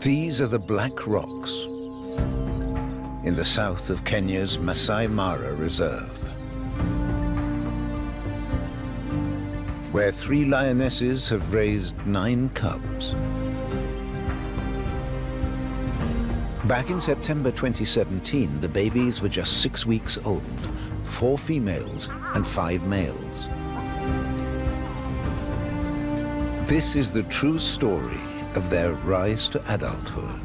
These are the Black Rocks in the south of Kenya's Masai Mara Reserve, where 3 lionesses have raised 9 cubs. Back in September 2017, the babies were just 6 weeks old, 4 females and 5 males. This is the true story of their rise to adulthood.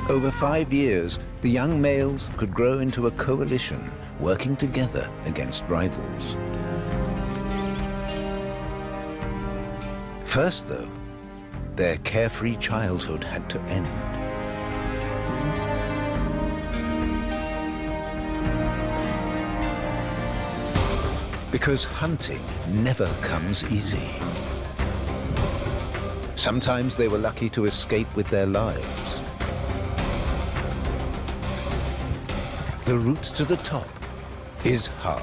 Over 5 years, the young males could grow into a coalition, working together against rivals. First, though, their carefree childhood had to end. Because hunting never comes easy. Sometimes they were lucky to escape with their lives. The route to the top is hard.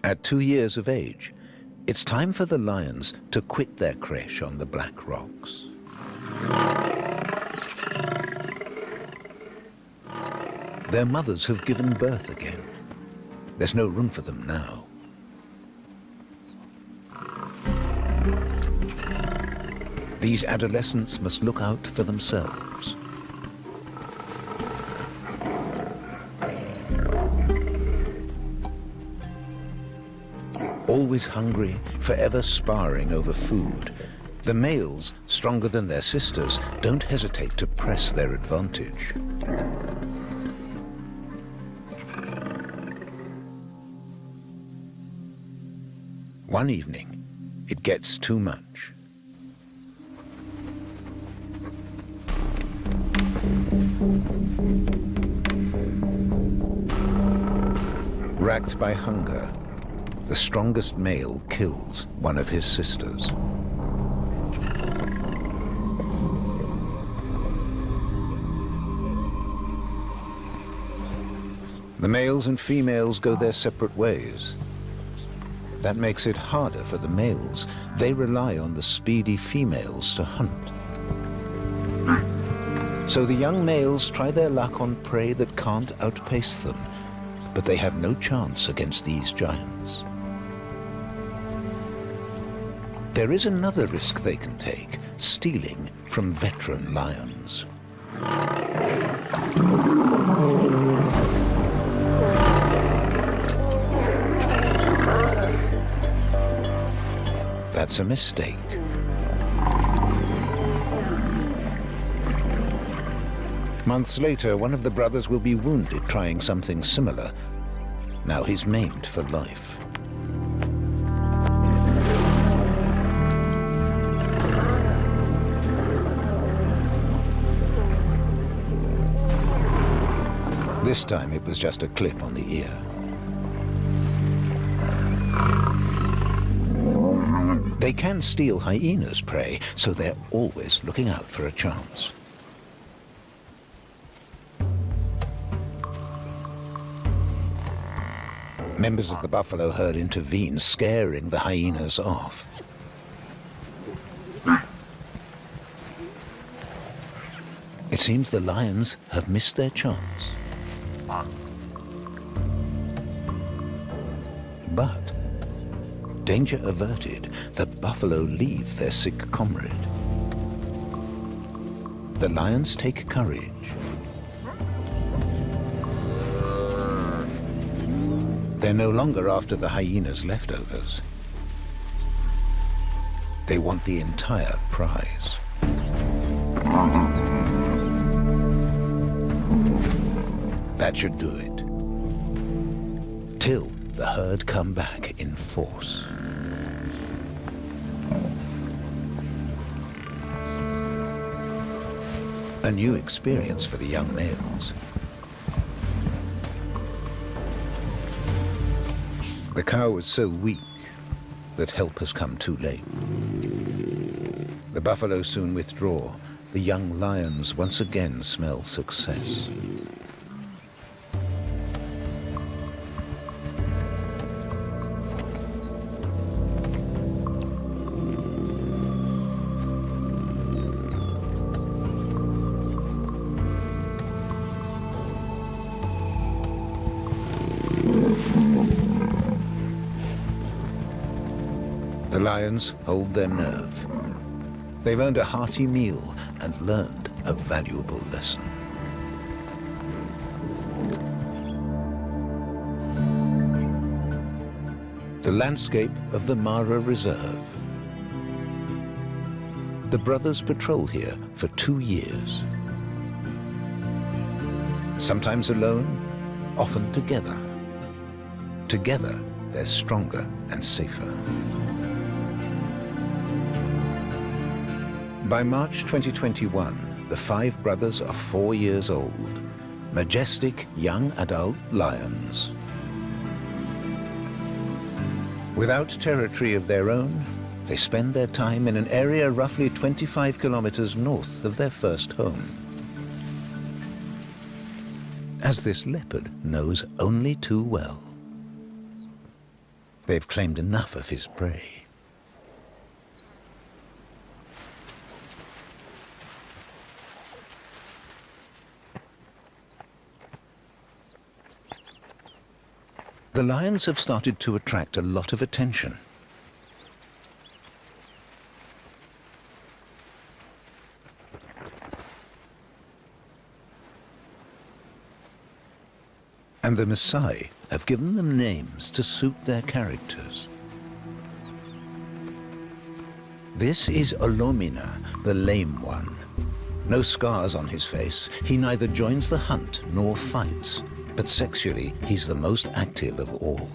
At 2 years of age, it's time for the lions to quit their creche on the Black Rocks. Their mothers have given birth again. There's no room for them now. These adolescents must look out for themselves. Always hungry, forever sparring over food, the males, stronger than their sisters, don't hesitate to press their advantage. One evening, it gets too much. Racked by hunger, the strongest male kills one of his sisters. The males and females go their separate ways. That makes it harder for the males. They rely on the speedy females to hunt. So the young males try their luck on prey that can't outpace them, but they have no chance against these giants. There is another risk they can take, stealing from veteran lions. That's a mistake. Months later, one of the brothers will be wounded trying something similar. Now he's maimed for life. This time it was just a clip on the ear. They can steal hyenas' prey, so they're always looking out for a chance. Members of the buffalo herd intervene, scaring the hyenas off. It seems the lions have missed their chance. But, danger averted, the buffalo leave their sick comrade. The lions take courage. They're no longer after the hyena's leftovers. They want the entire prize. That should do it. Till the herd come back in force. A new experience for the young males. The cow was so weak that help has come too late. The buffalo soon withdraw. The young lions once again smell success. The lions hold their nerve. They've earned a hearty meal and learned a valuable lesson. The landscape of the Mara Reserve. The brothers patrol here for 2 years. Sometimes alone, often together. Together, they're stronger and safer. By March 2021, the 5 brothers are 4 years old, majestic young adult lions. Without territory of their own, they spend their time in an area roughly 25 kilometers north of their first home. As this leopard knows only too well. They've claimed enough of his prey. The lions have started to attract a lot of attention. And the Maasai have given them names to suit their characters. This is Olomina, the lame one. No scars on his face. He neither joins the hunt nor fights. But sexually, he's the most active of all.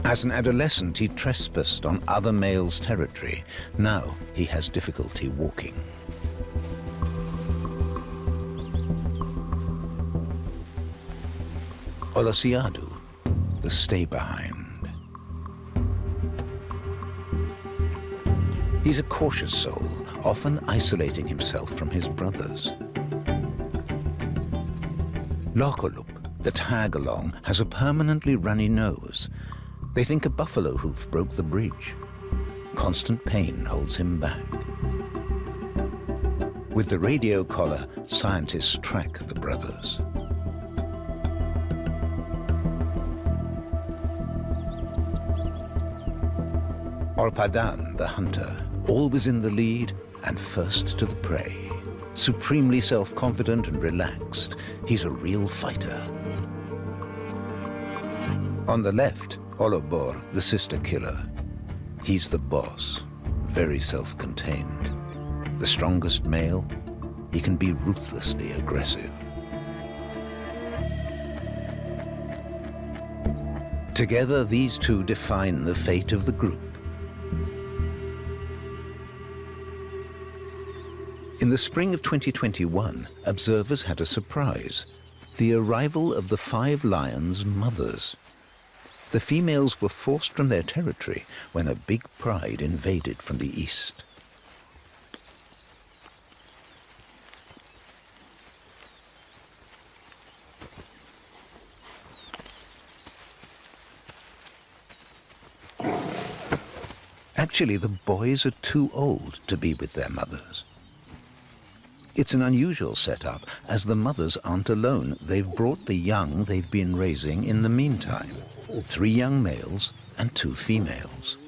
As an adolescent, he trespassed on other males' territory. Now he has difficulty walking. Olosiadu, the stay-behind. He's a cautious soul, often isolating himself from his brothers. Lokolup, the tag-along, has a permanently runny nose. They think a buffalo hoof broke the bridge. Constant pain holds him back. With the radio collar, scientists track the brothers. Orpadan, the hunter, always in the lead and first to the prey. Supremely self-confident and relaxed, he's a real fighter. On the left, Olobor, the sister killer. He's the boss, very self-contained. The strongest male, he can be ruthlessly aggressive. Together, these two define the fate of the group. In the spring of 2021, observers had a surprise: the arrival of the 5 lions' mothers. The females were forced from their territory when a big pride invaded from the east. Actually, the boys are too old to be with their mothers. It's an unusual setup, as the mothers aren't alone. They've brought the young they've been raising in the meantime. 3 young males and 2 females.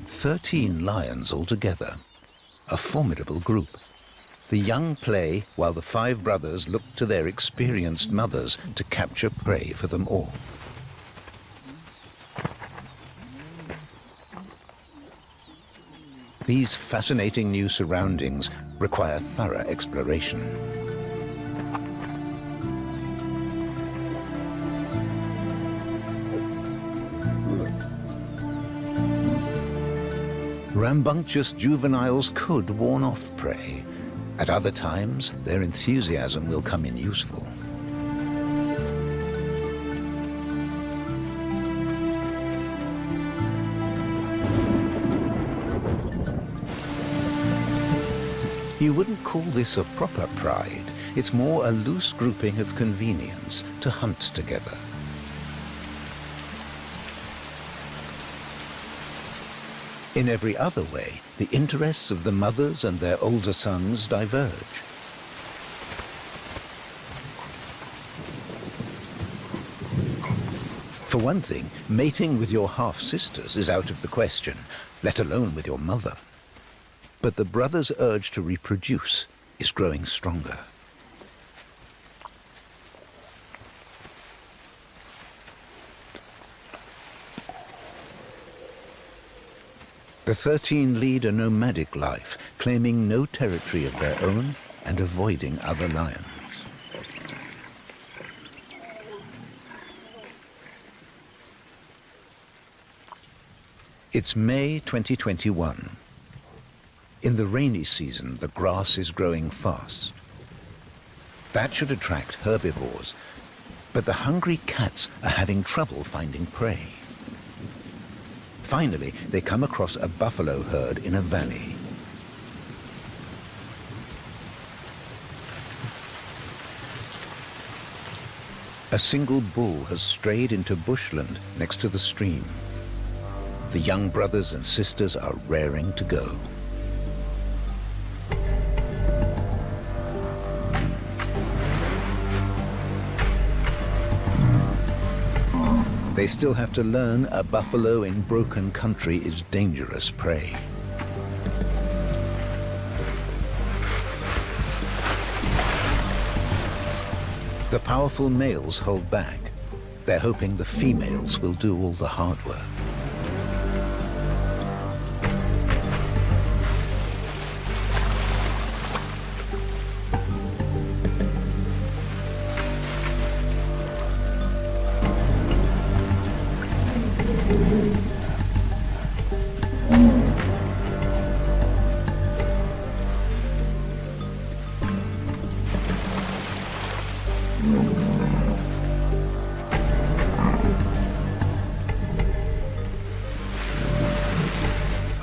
13 lions altogether. A formidable group. The young play while the 5 brothers look to their experienced mothers to capture prey for them all. These fascinating new surroundings require thorough exploration. Rambunctious juveniles could warn off prey. At other times, their enthusiasm will come in useful. You wouldn't call this a proper pride. It's more a loose grouping of convenience to hunt together. In every other way, the interests of the mothers and their older sons diverge. For one thing, mating with your half-sisters is out of the question, let alone with your mother. But the brothers' urge to reproduce is growing stronger. The 13 lead a nomadic life, claiming no territory of their own and avoiding other lions. It's May 2021. In the rainy season, the grass is growing fast. That should attract herbivores, but the hungry cats are having trouble finding prey. Finally, they come across a buffalo herd in a valley. A single bull has strayed into bushland next to the stream. The young brothers and sisters are raring to go. They still have to learn a buffalo in broken country is dangerous prey. The powerful males hold back. They're hoping the females will do all the hard work.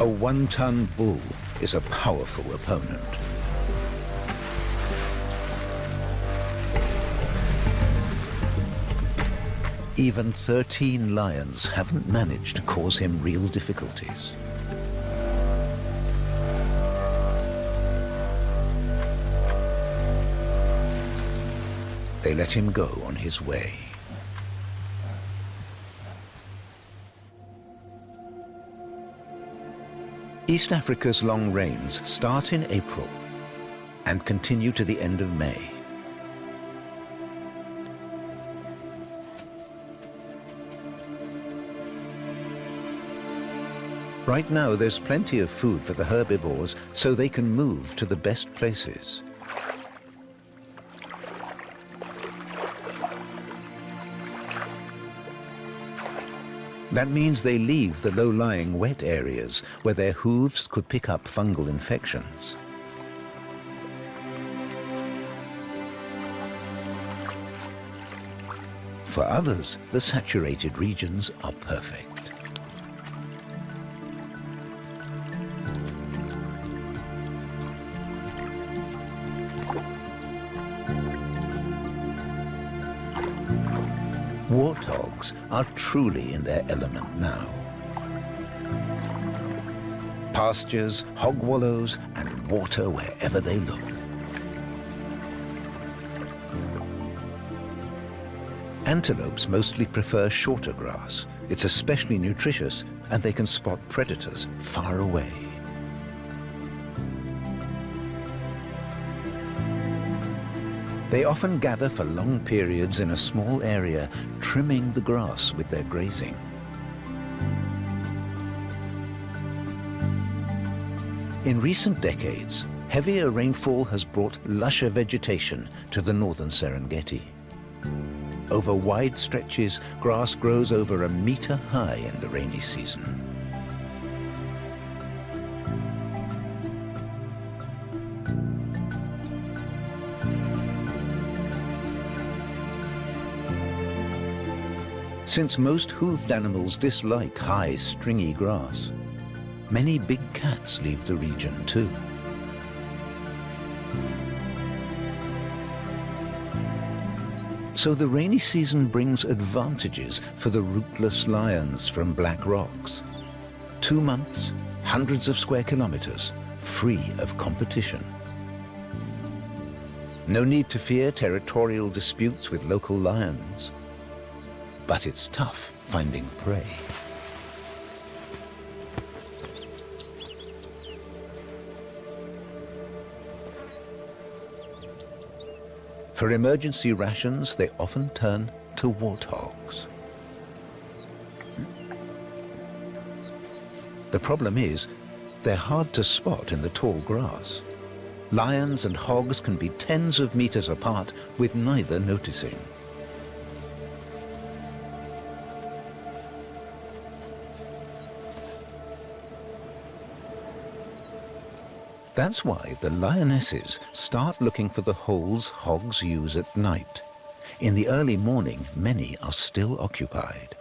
A one-ton bull is a powerful opponent. Even 13 lions haven't managed to cause him real difficulties. They let him go on his way. East Africa's long rains start in April and continue to the end of May. Right now, there's plenty of food for the herbivores, so they can move to the best places. That means they leave the low-lying wet areas where their hooves could pick up fungal infections. For others, the saturated regions are perfect. Warthogs are truly in their element now. Pastures, hog wallows, and water wherever they look. Antelopes mostly prefer shorter grass. It's especially nutritious, and they can spot predators far away. They often gather for long periods in a small area, trimming the grass with their grazing. In recent decades, heavier rainfall has brought lusher vegetation to the northern Serengeti. Over wide stretches, grass grows over 1 meter high in the rainy season. Since most hoofed animals dislike high, stringy grass, many big cats leave the region too. So the rainy season brings advantages for the ruthless lions from Black Rocks. 2 months, hundreds of square kilometers, free of competition. No need to fear territorial disputes with local lions. But it's tough finding prey. For emergency rations, they often turn to warthogs. The problem is, they're hard to spot in the tall grass. Lions and hogs can be tens of meters apart with neither noticing. That's why the lionesses start looking for the holes hogs use at night. In the early morning, many are still occupied.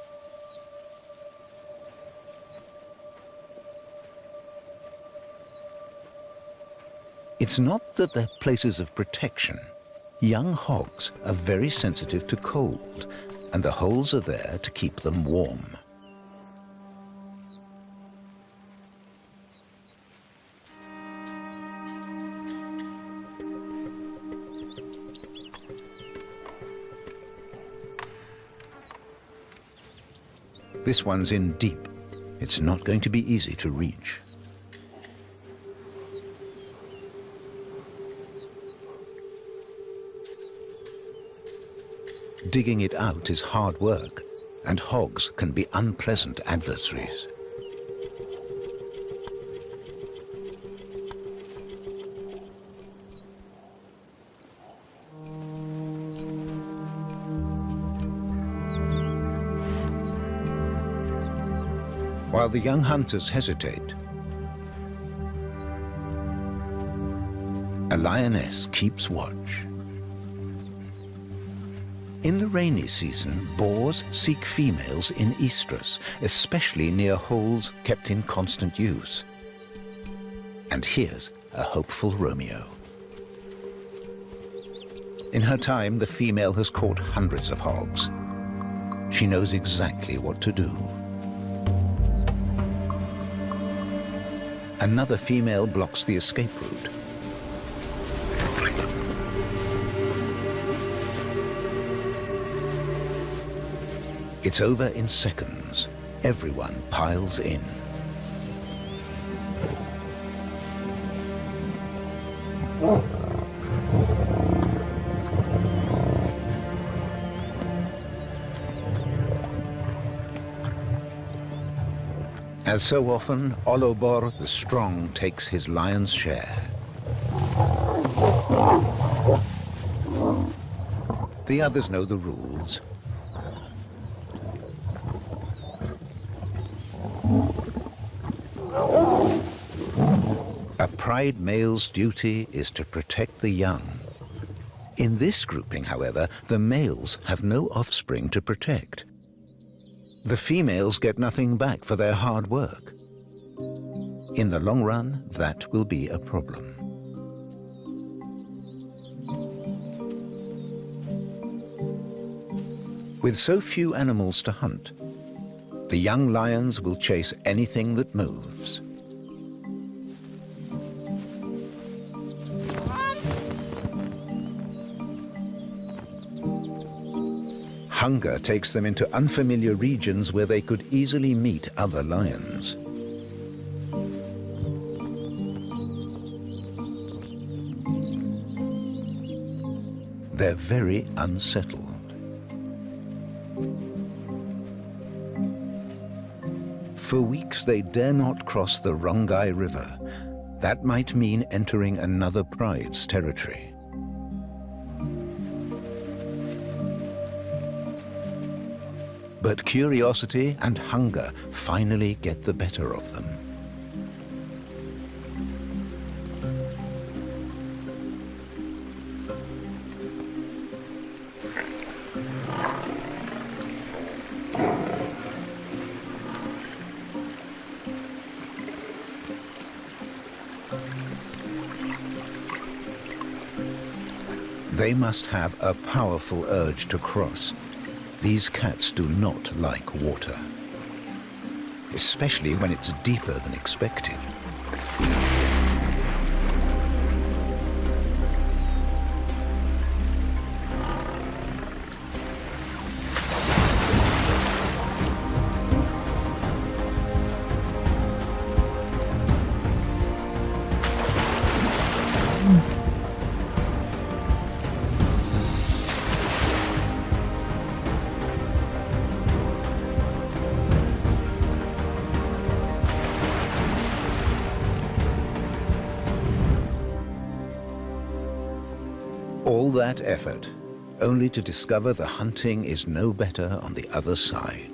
It's not that they're places of protection. Young hogs are very sensitive to cold, and the holes are there to keep them warm. This one's in deep. It's not going to be easy to reach. Digging it out is hard work, and hogs can be unpleasant adversaries. While the young hunters hesitate, a lioness keeps watch. In the rainy season, boars seek females in estrus, especially near holes kept in constant use. And here's a hopeful Romeo. In her time, the female has caught hundreds of hogs. She knows exactly what to do. Another female blocks the escape route. It's over in seconds. Everyone piles in. As so often, Olobor the Strong takes his lion's share. The others know the rules. A pride male's duty is to protect the young. In this grouping, however, the males have no offspring to protect. The females get nothing back for their hard work. In the long run, that will be a problem. With so few animals to hunt, the young lions will chase anything that moves. Hunger takes them into unfamiliar regions where they could easily meet other lions. They're very unsettled. For weeks they dare not cross the Rongai River. That might mean entering another pride's territory. But curiosity and hunger finally get the better of them. They must have a powerful urge to cross. These cats do not like water, especially when it's deeper than expected. All that effort, only to discover the hunting is no better on the other side.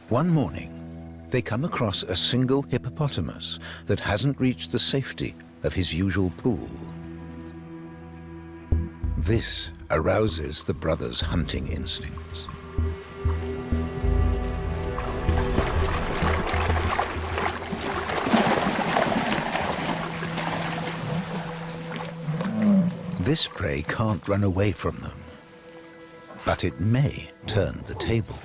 One morning, they come across a single hippopotamus that hasn't reached the safety of his usual pool. This arouses the brothers' hunting instincts. This prey can't run away from them, but it may turn the tables.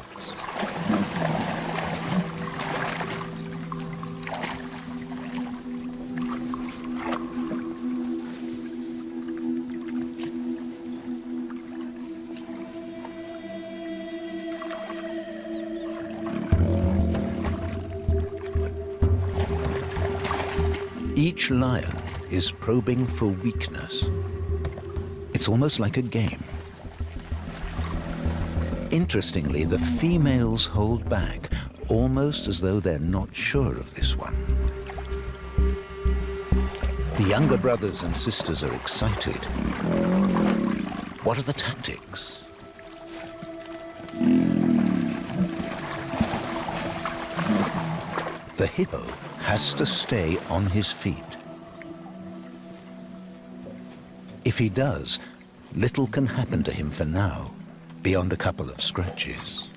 Each lion is probing for weakness. It's almost like a game. Interestingly, the females hold back, almost as though they're not sure of this one. The younger brothers and sisters are excited. What are the tactics? The hippo has to stay on his feet. If he does, little can happen to him for now, beyond a couple of scratches.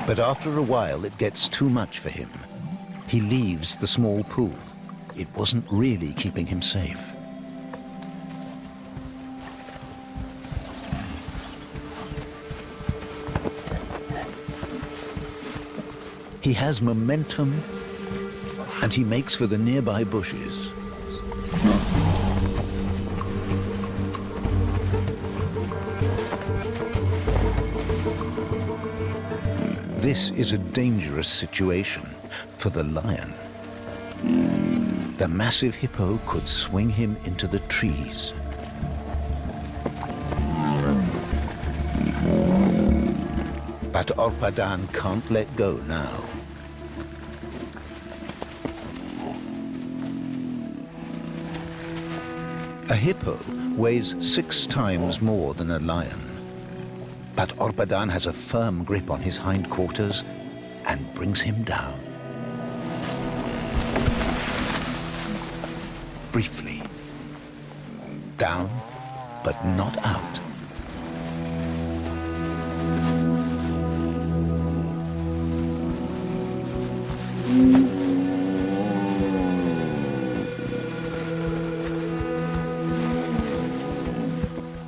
But after a while, it gets too much for him. He leaves the small pool. It wasn't really keeping him safe. He has momentum, and he makes for the nearby bushes. This is a dangerous situation for the lion. The massive hippo could swing him into the trees. But Orpadan can't let go now. A hippo weighs 6 times more than a lion. But Orpadan has a firm grip on his hindquarters and brings him down. Briefly. Down, but not out.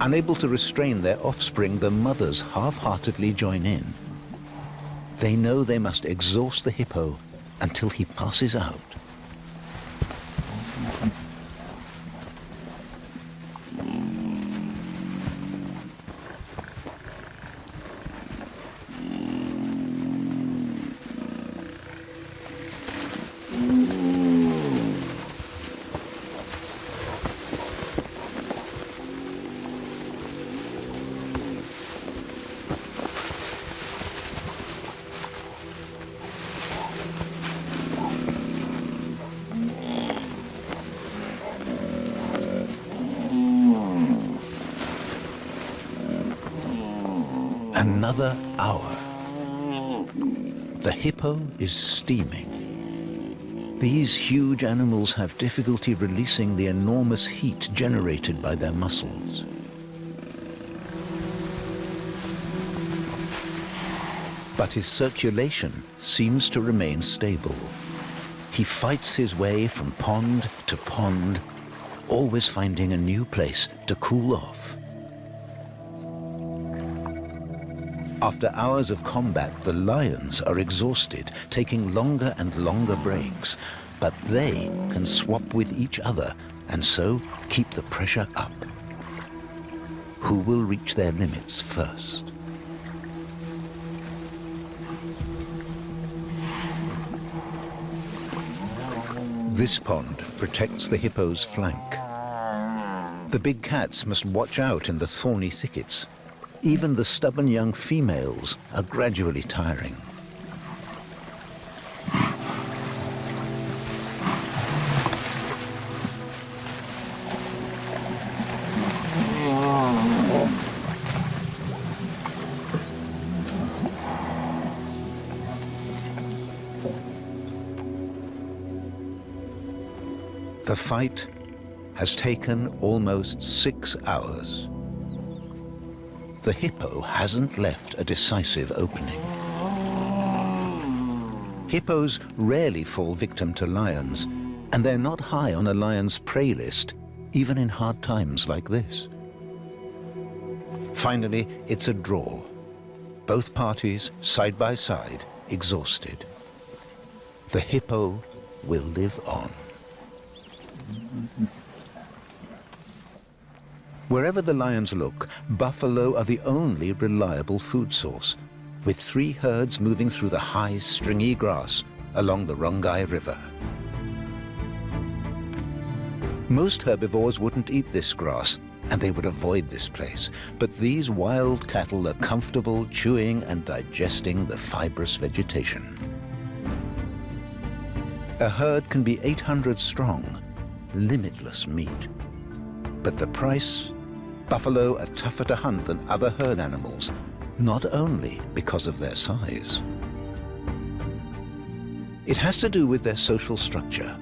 Unable to restrain their offspring, the mothers half-heartedly join in. They know they must exhaust the hippo until he passes out. Another hour, The hippo is steaming. These huge animals have difficulty releasing the enormous heat generated by their muscles. But his circulation seems to remain stable. He fights his way from pond to pond, always finding a new place to cool off. After hours of combat, the lions are exhausted, taking longer and longer breaks, but they can swap with each other and so keep the pressure up. Who will reach their limits first? This pond protects the hippo's flank. The big cats must watch out in the thorny thickets. Even the stubborn young females are gradually tiring. The fight has taken almost 6 hours. The hippo hasn't left a decisive opening. Hippos rarely fall victim to lions, and they're not high on a lion's prey list, even in hard times like this. Finally, it's a draw. Both parties, side by side, exhausted. The hippo will live on. Wherever the lions look, buffalo are the only reliable food source, with 3 herds moving through the high, stringy grass along the Rongai River. Most herbivores wouldn't eat this grass, and they would avoid this place, but these wild cattle are comfortable chewing and digesting the fibrous vegetation. A herd can be 800 strong, limitless meat. But the price? Buffalo are tougher to hunt than other herd animals, not only because of their size. It has to do with their social structure.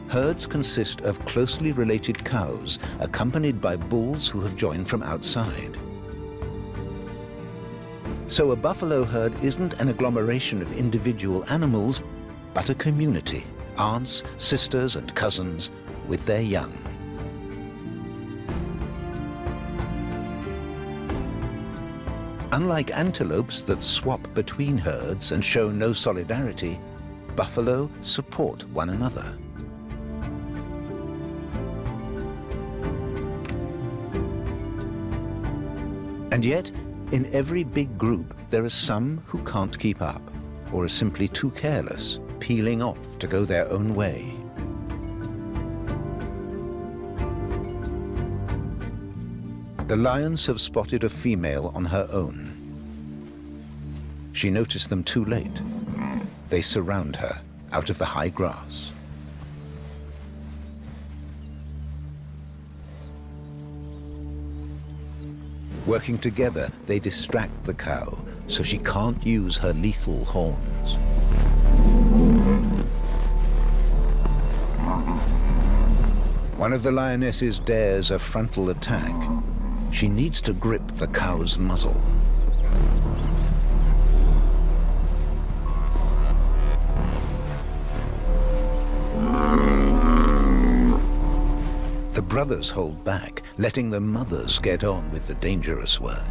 Herds consist of closely related cows, accompanied by bulls who have joined from outside. So a buffalo herd isn't an agglomeration of individual animals, but a community, aunts, sisters, and cousins with their young. Unlike antelopes that swap between herds and show no solidarity, buffalo support one another. And yet, in every big group, there are some who can't keep up, or are simply too careless, peeling off to go their own way. The lions have spotted a female on her own. She noticed them too late. They surround her out of the high grass. Working together, they distract the cow so she can't use her lethal horns. One of the lionesses dares a frontal attack. She needs to grip the cow's muzzle. The brothers hold back, letting the mothers get on with the dangerous work.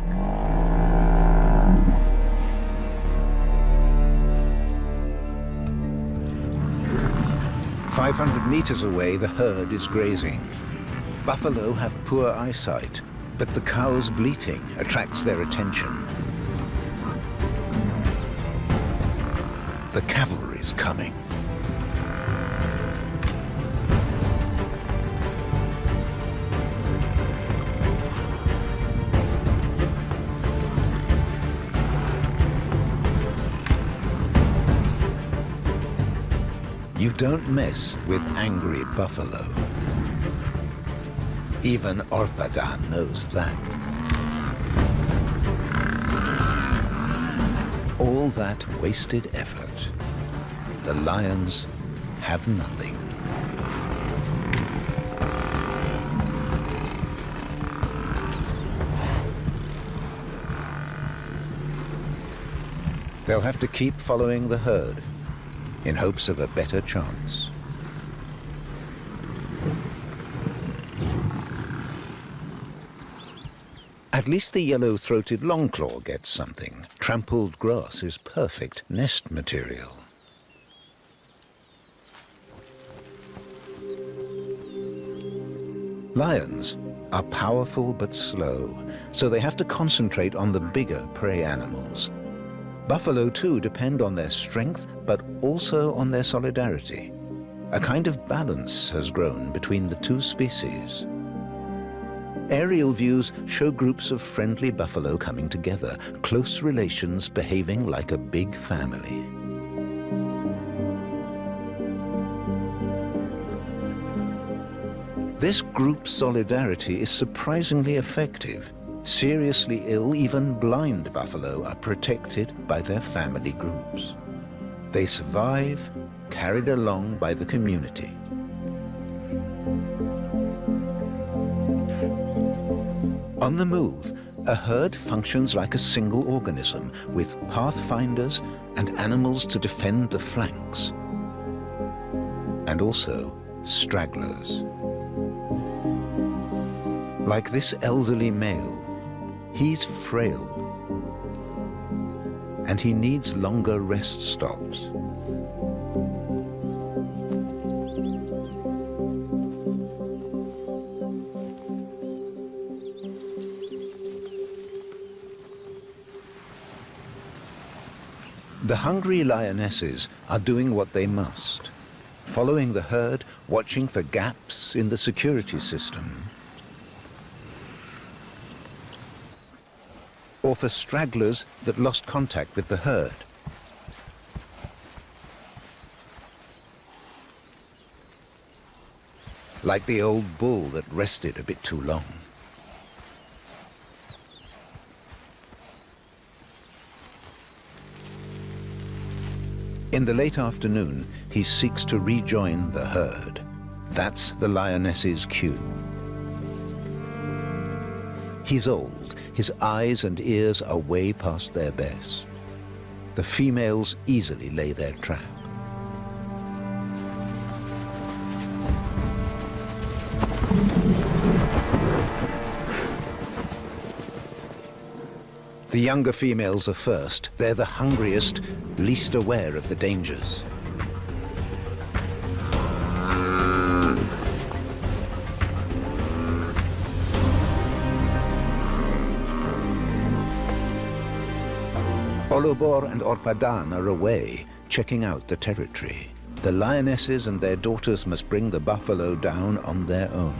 "500 meters away, the herd is grazing. Buffalo have poor eyesight, but the cow's bleating attracts their attention. The cavalry's coming. You don't mess with angry buffalo. Even Orpada knows that. All that wasted effort. The lions have nothing. They'll have to keep following the herd in hopes of a better chance. At least the yellow-throated longclaw gets something. Trampled grass is perfect nest material. Lions are powerful but slow, so they have to concentrate on the bigger prey animals. Buffalo, too, depend on their strength, but also on their solidarity. A kind of balance has grown between the two species. Aerial views show groups of friendly buffalo coming together, close relations behaving like a big family. This group solidarity is surprisingly effective. Seriously ill, even blind buffalo are protected by their family groups. They survive, carried along by the community. On the move, a herd functions like a single organism, with pathfinders and animals to defend the flanks, and also stragglers. Like this elderly male, he's frail, and he needs longer rest stops. The hungry lionesses are doing what they must, following the herd, watching for gaps in the security system, or for stragglers that lost contact with the herd. Like the old bull that rested a bit too long. In the late afternoon, he seeks to rejoin the herd. That's the lioness's cue. He's old. His eyes and ears are way past their best. The females easily lay their trap. The younger females are first. They're the hungriest, least aware of the dangers. Olobor and Orpadan are away, checking out the territory. The lionesses and their daughters must bring the buffalo down on their own.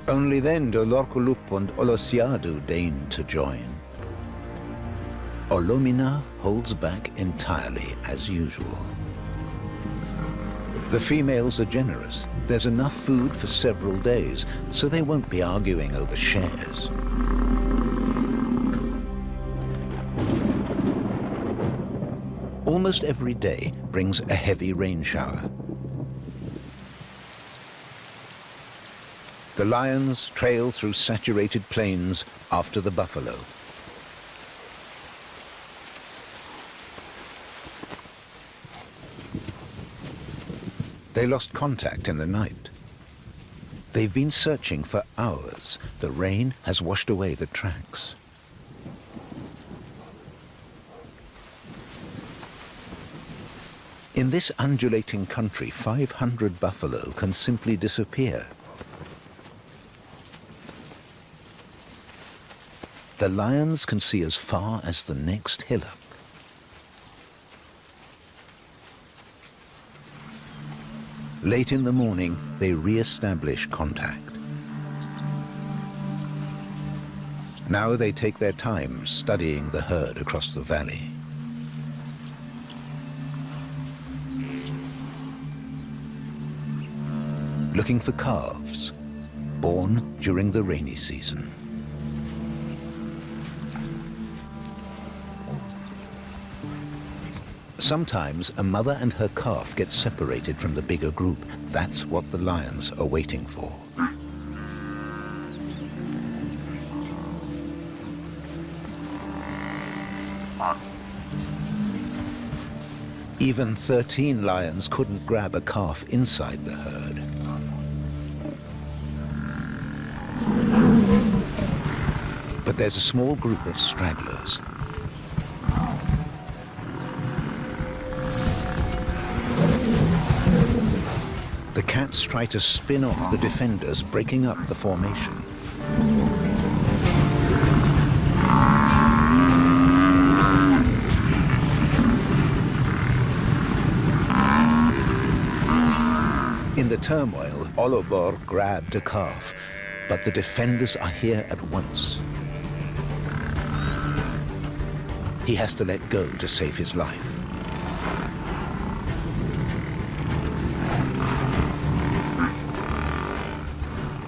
Only then do Lorkulup and Olosiadu deign to join. Olomina holds back entirely, as usual. The females are generous. There's enough food for several days, so they won't be arguing over shares. Almost every day brings a heavy rain shower. The lions trail through saturated plains after the buffalo. They lost contact in the night. They've been searching for hours. The rain has washed away the tracks. In this undulating country, 500 buffalo can simply disappear. The lions can see as far as the next hillock. Late in the morning, they re-establish contact. Now they take their time studying the herd across the valley. Looking for calves, born during the rainy season. Sometimes a mother and her calf get separated from the bigger group. That's what the lions are waiting for. Even 13 lions couldn't grab a calf inside the herd. But there's a small group of stragglers. The cats try to spin off the defenders, breaking up the formation. In the turmoil, Olobor grabbed a calf, but the defenders are here at once. He has to let go to save his life.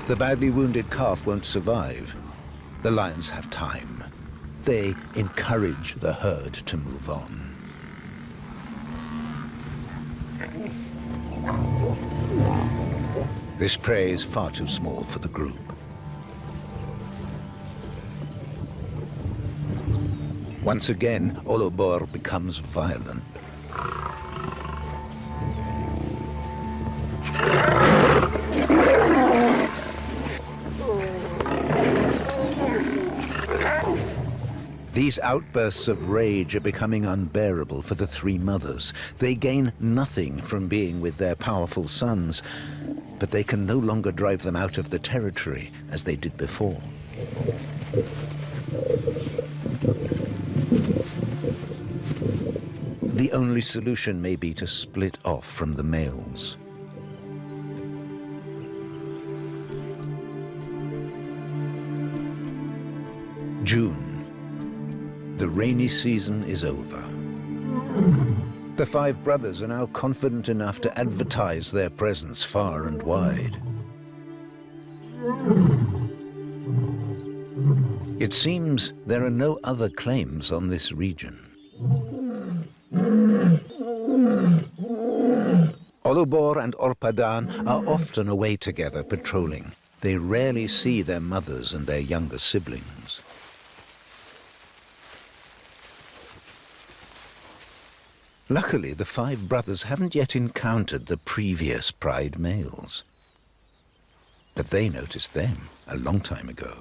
The badly wounded calf won't survive. The lions have time. They encourage the herd to move on. This prey is far too small for the group. Once again, Olobor becomes violent. These outbursts of rage are becoming unbearable for the three mothers. They gain nothing from being with their powerful sons, but they can no longer drive them out of the territory as they did before. The only solution may be to split off from the males. June. The rainy season is over. The five brothers are now confident enough to advertise their presence far and wide. It seems there are no other claims on this region. Olobor and Orpadan are often away together patrolling. They rarely see their mothers and their younger siblings. Luckily, the five brothers haven't yet encountered the previous pride males. But they noticed them a long time ago.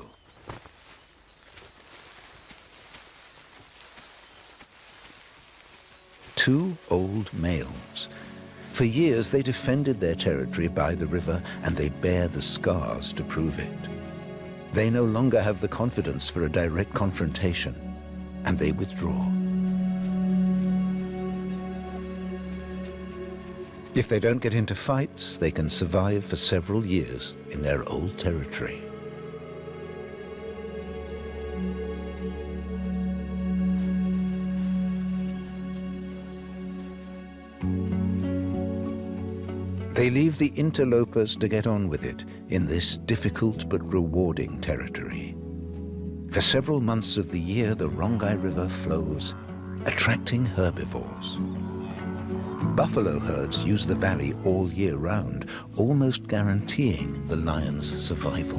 Two old males. For years they defended their territory by the river, and they bear the scars to prove it. They no longer have the confidence for a direct confrontation, and they withdraw. If they don't get into fights, they can survive for several years in their old territory. They leave the interlopers to get on with it in this difficult but rewarding territory. For several months of the year, the Rongai River flows, attracting herbivores. Buffalo herds use the valley all year round, almost guaranteeing the lion's survival.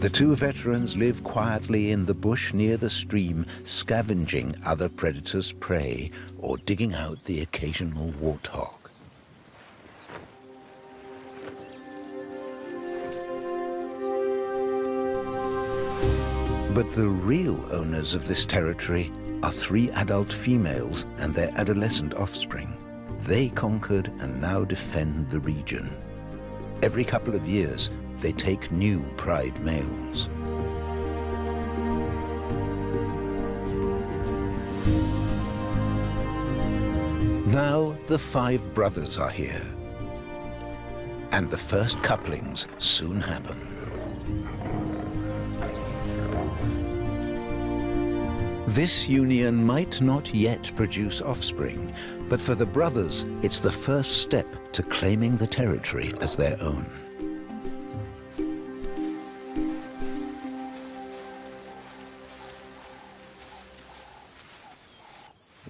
The two veterans live quietly in the bush near the stream, scavenging other predators' prey or digging out the occasional warthog. But the real owners of this territory are three adult females and their adolescent offspring. They conquered and now defend the region. Every couple of years, they take new pride males. Now the five brothers are here, and the first couplings soon happen. This union might not yet produce offspring, but for the brothers, it's the first step to claiming the territory as their own.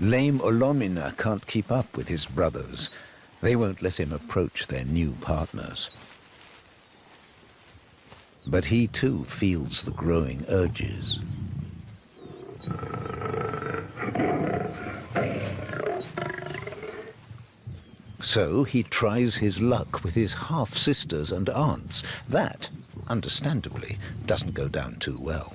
Lame Olomina can't keep up with his brothers. They won't let him approach their new partners. But he too feels the growing urges. So he tries his luck with his half-sisters and aunts. That, understandably, doesn't go down too well.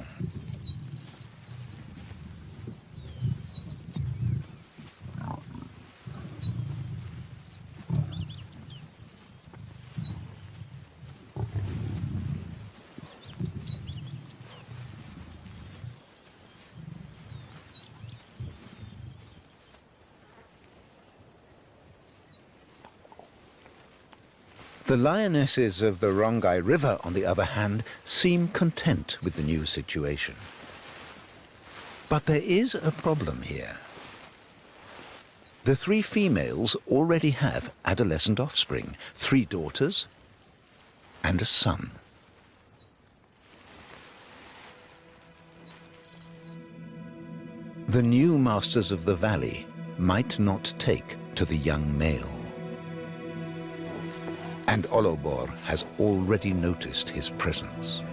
The lionesses of the Rongai River, on the other hand, seem content with the new situation. But there is a problem here. The 3 females already have adolescent offspring, 3 daughters and a son. The new masters of the valley might not take to the young male. And Olobor has already noticed his presence.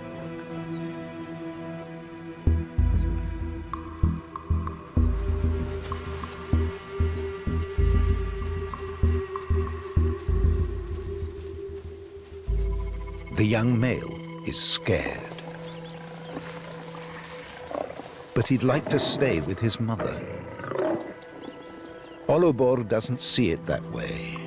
The young male is scared. But he'd like to stay with his mother. Olobor doesn't see it that way.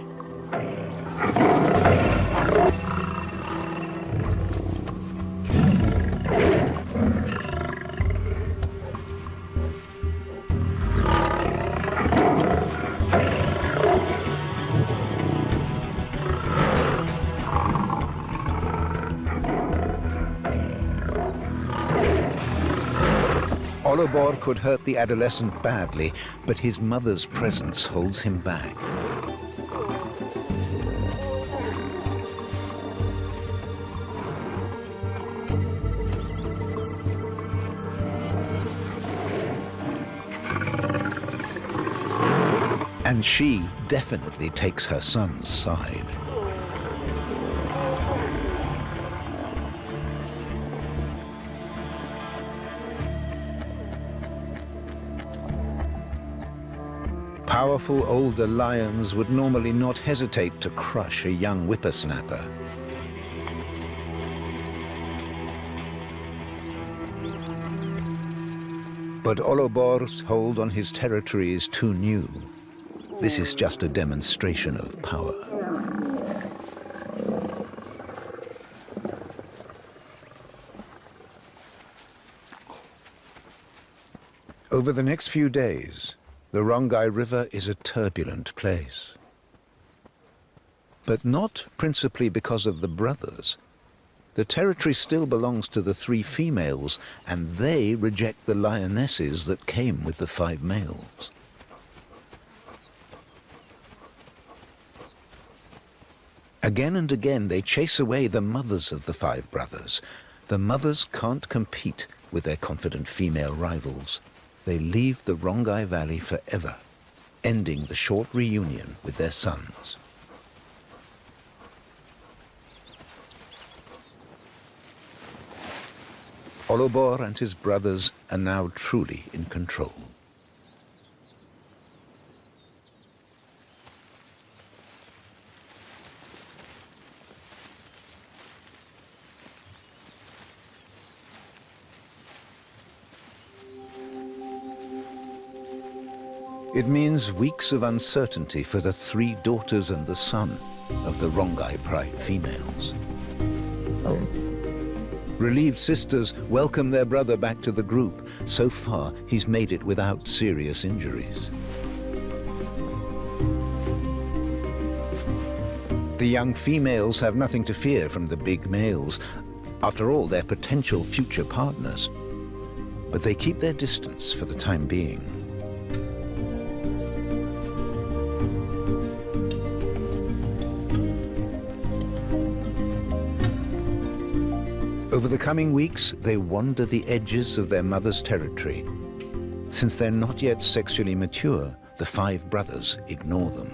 Olobor could hurt the adolescent badly, but his mother's presence holds him back. And she definitely takes her son's side. Powerful older lions would normally not hesitate to crush a young whippersnapper. But Olobor's hold on his territory is too new. This is just a demonstration of power. Over the next few days, the Rongai River is a turbulent place. But not principally because of the brothers. The territory still belongs to the 3 females, and they reject the lionesses that came with the 5 males. Again and again, they chase away the mothers of the 5 brothers. The mothers can't compete with their confident female rivals. They leave the Rongai Valley forever, ending the short reunion with their sons. Olobor and his brothers are now truly in control. It means weeks of uncertainty for the 3 daughters and the son of the Rongai Pride females. Relieved sisters welcome their brother back to the group. So far, he's made it without serious injuries. The young females have nothing to fear from the big males. After all, they're potential future partners. but they keep their distance for the time being. Over the coming weeks, they wander the edges of their mother's territory. Since they're not yet sexually mature, the 5 brothers ignore them.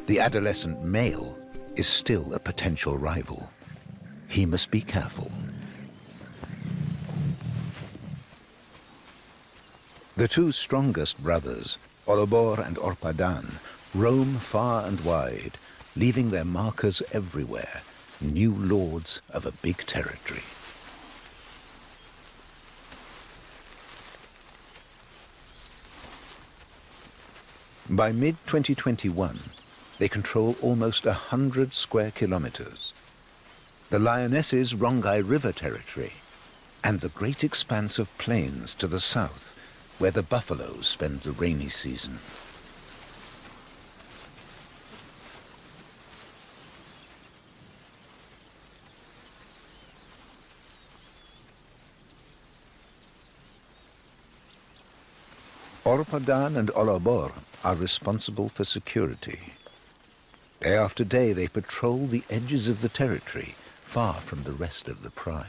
The adolescent male is still a potential rival. He must be careful. The 2 strongest brothers, Olobor and Orpadan, roam far and wide, leaving their markers everywhere, new lords of a big territory. By mid-2021, they control almost 100 square kilometers. The lionesses' Rongai River territory, and the great expanse of plains to the south, where the buffaloes spend the rainy season. Orpadan and Olobor are responsible for security. Day after day, they patrol the edges of the territory, far from the rest of the pride.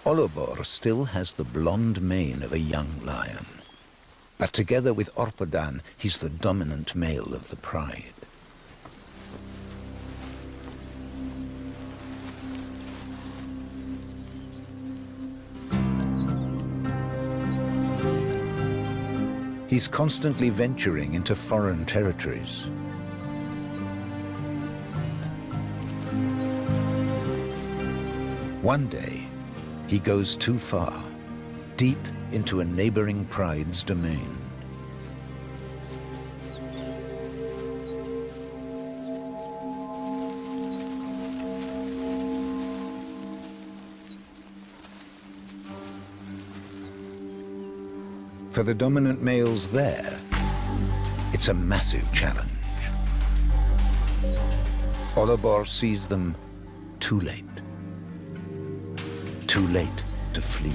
Olobor still has the blonde mane of a young lion, but together with Orpadan, he's the dominant male of the pride. He's constantly venturing into foreign territories. One day, he goes too far, deep into a neighboring pride's domain. For the dominant males there, it's a massive challenge. Olobor sees them too late. Too late to flee.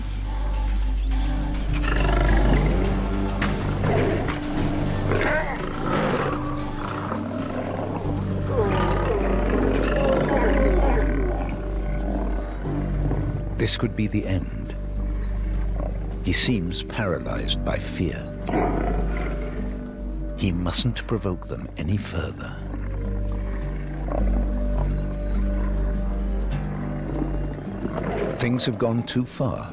This could be the end. He seems paralyzed by fear. He mustn't provoke them any further. Things have gone too far.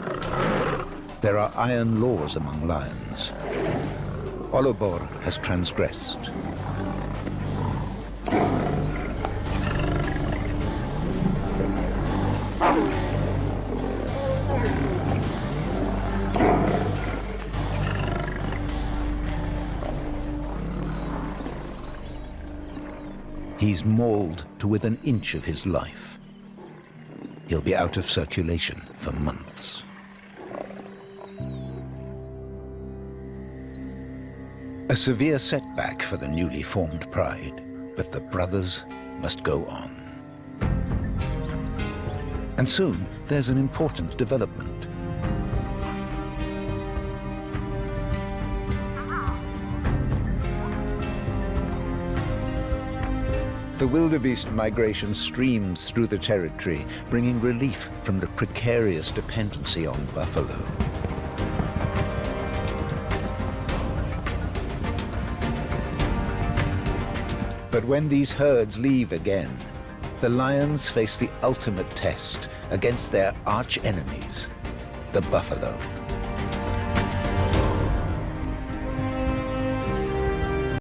There are iron laws among lions. Olobor has transgressed. He's mauled to within an inch of his life. He'll be out of circulation for months. A severe setback for the newly formed pride, but the brothers must go on. And soon, there's an important development. The wildebeest migration streams through the territory, bringing relief from the precarious dependency on buffalo. But when these herds leave again, the lions face the ultimate test against their arch-enemies, the buffalo.